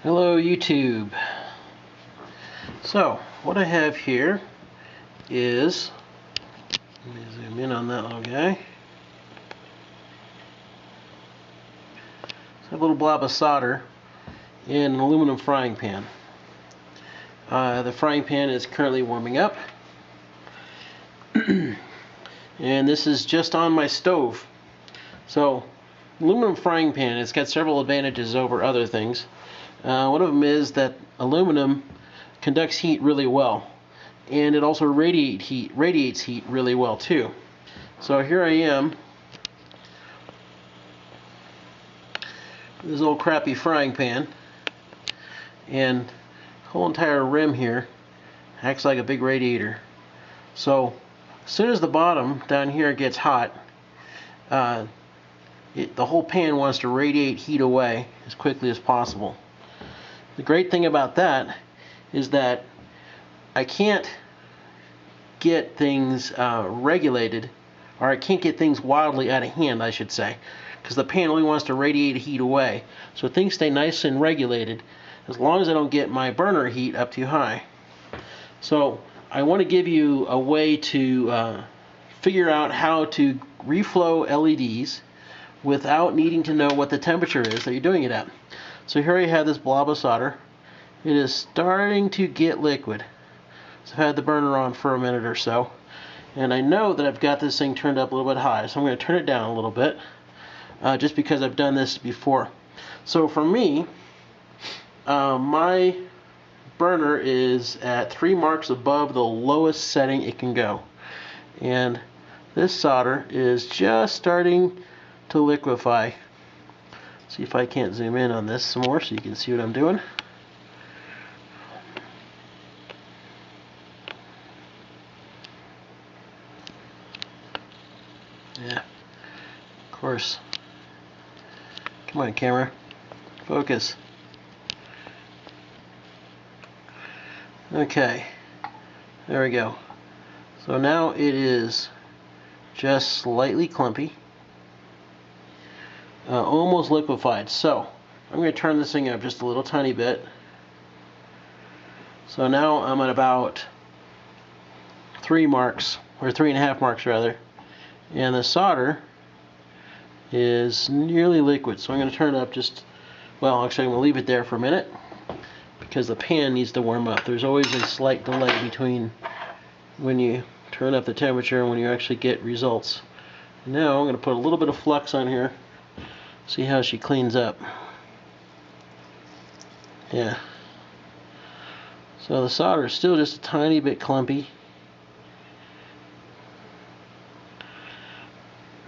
Hello YouTube. So what I have here is, let me zoom in on that little guy. So I have a little blob of solder in an aluminum frying pan. The frying pan is currently warming up and this is just on my stove. So aluminum frying pan, it's got several advantages over other things. One of them is that aluminum conducts heat really well, and it also radiates heat really well too. So here I am, this old crappy frying pan, and the whole entire rim here acts like a big radiator. So as soon as the bottom down here gets hot, the whole pan wants to radiate heat away as quickly as possible. The great thing about that is that I can't get things regulated, or I can't get things wildly out of hand, I should say, because the pan only wants to radiate heat away. So things stay nice and regulated as long as I don't get my burner heat up too high. So I want to give you a way to figure out how to reflow LEDs without needing to know what the temperature is that you're doing it at. So here I have this blob of solder. It is starting to get liquid. So I've had the burner on for a minute or so, and I know that I've got this thing turned up a little bit high, so I'm going to turn it down a little bit, just because I've done this before. So for me, my burner is at 3 marks above the lowest setting it can go, and this solder is just starting to liquefy. See if I can't zoom in on this some more so you can see what I'm doing. Yeah, of course. Come on, camera. Focus. Okay, there we go. So now it is just slightly clumpy. Almost liquefied. So I'm going to turn this thing up just a little tiny bit. So now I'm at about 3 marks, or 3.5 marks rather, and the solder is nearly liquid. So I'm going to turn it up just, well, actually I'm going to leave it there for a minute because the pan needs to warm up. There's always a slight delay between when you turn up the temperature and when you actually get results. Now I'm going to put a little bit of flux on here. See how she cleans up. Yeah. So the solder is still just a tiny bit clumpy.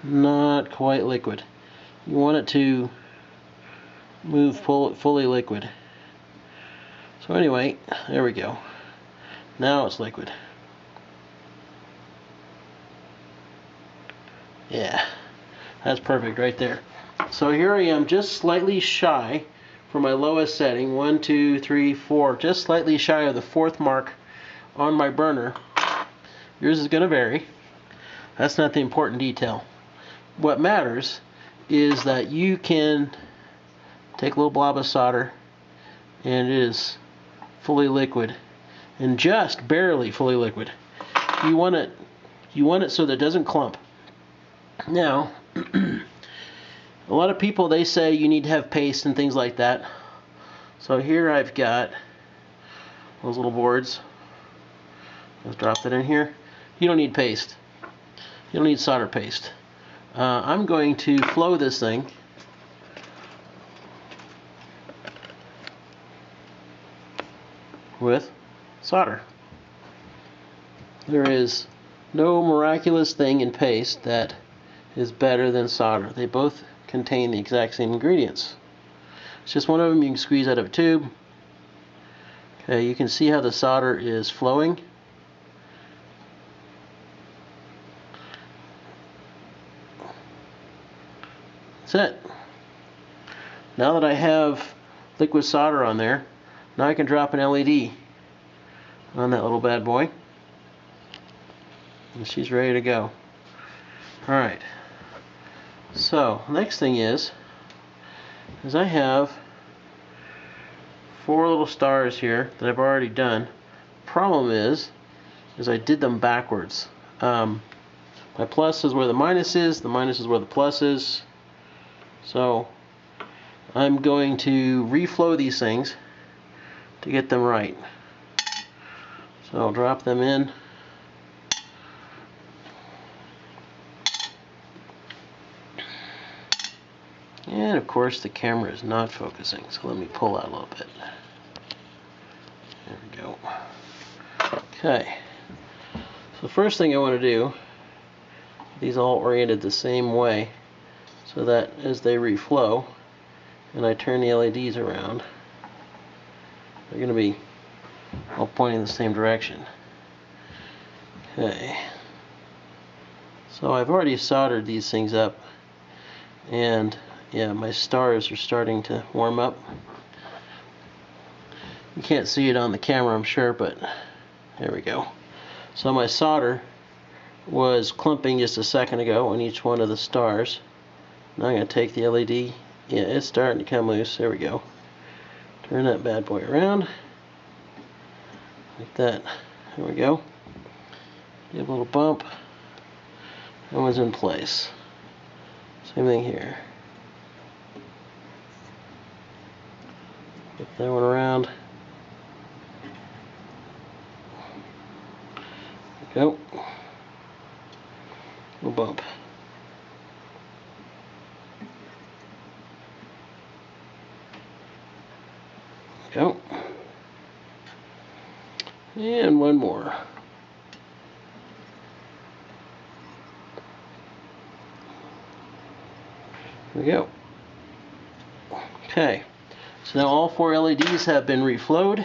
Not quite liquid. You want it to move fully liquid. So anyway, there we go. Now it's liquid. Yeah. That's perfect right there. So here I am, just slightly shy for my lowest setting, 1, 2, 3, 4, just slightly shy of the 4th mark on my burner. Yours is going to vary. That's not the important detail. What matters is that you can take a little blob of solder, and it is fully liquid, and just barely fully liquid. You want it so that it doesn't clump. Now, a lot of people, they say you need to have paste and things like that. So here I've got those little boards. Let's drop that in here. You don't need paste. You don't need solder paste. I'm going to flow this thing with solder. There is no miraculous thing in paste that is better than solder. They both contain the exact same ingredients. It's just one of them you can squeeze out of a tube. Okay, you can see how the solder is flowing. That's it. Now that I have liquid solder on there, now I can drop an LED on that little bad boy, and she's ready to go. Alright, so next thing is I have 4 little stars here that I've already done. Problem is I did them backwards. My plus is where the minus is where the plus is. So I'm going to reflow these things to get them right. So I'll drop them in. And of course the camera is not focusing, so let me pull out a little bit. There we go. Okay. So the first thing I want to do, these all oriented the same way, so that as they reflow and I turn the LEDs around, they're going to be all pointing in the same direction. Okay. So I've already soldered these things up, and yeah, my stars are starting to warm up. You can't see it on the camera, I'm sure, but there we go. So my solder was clumping just a second ago on each one of the stars. Now I'm going to take the LED. Yeah, it's starting to come loose. There we go. Turn that bad boy around. Like that. There we go. Give a little bump. That one's in place. Same thing here. Flip that one around. There we go. Little bump. There we go. And one more. There we go. Okay. So now all 4 LEDs have been reflowed,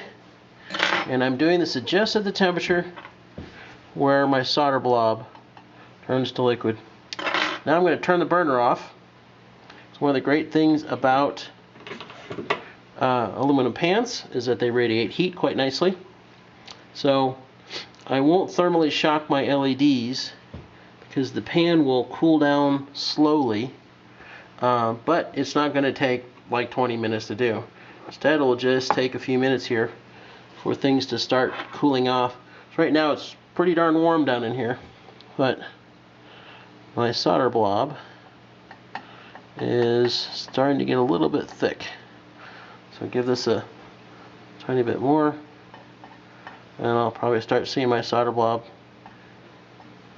and I'm doing this at just at the temperature where my solder blob turns to liquid. Now I'm going to turn the burner off. So one of the great things about aluminum pans is that they radiate heat quite nicely. So I won't thermally shock my LEDs because the pan will cool down slowly, but it's not going to take like 20 minutes to do. Instead, it will just take a few minutes here for things to start cooling off. So right now it's pretty darn warm down in here, but my solder blob is starting to get a little bit thick. So give this a tiny bit more, and I'll probably start seeing my solder blob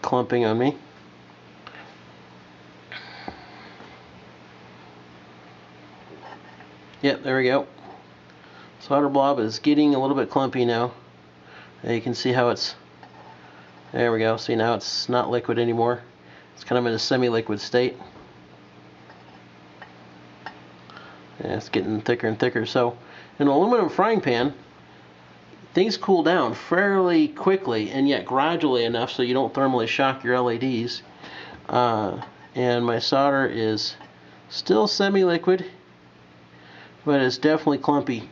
clumping on me. Yep, there we go. Solder blob is getting a little bit clumpy now. And you can see how it's, there we go. See, now it's not liquid anymore. It's kind of in a semi-liquid state. And it's getting thicker and thicker. So in an aluminum frying pan, things cool down fairly quickly and yet gradually enough so you don't thermally shock your LEDs. And my solder is still semi-liquid, but it's definitely clumpy.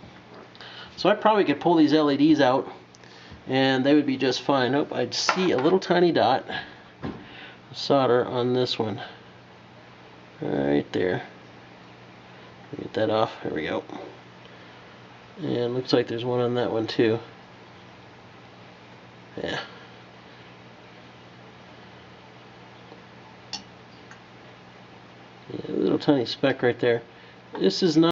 So I probably could pull these LEDs out and they would be just fine. Oh, I'd see a little tiny dot of solder on this one. Right there. Get that off. There we go. And looks like there's one on that one too. Yeah. Yeah, a little tiny speck right there. This is not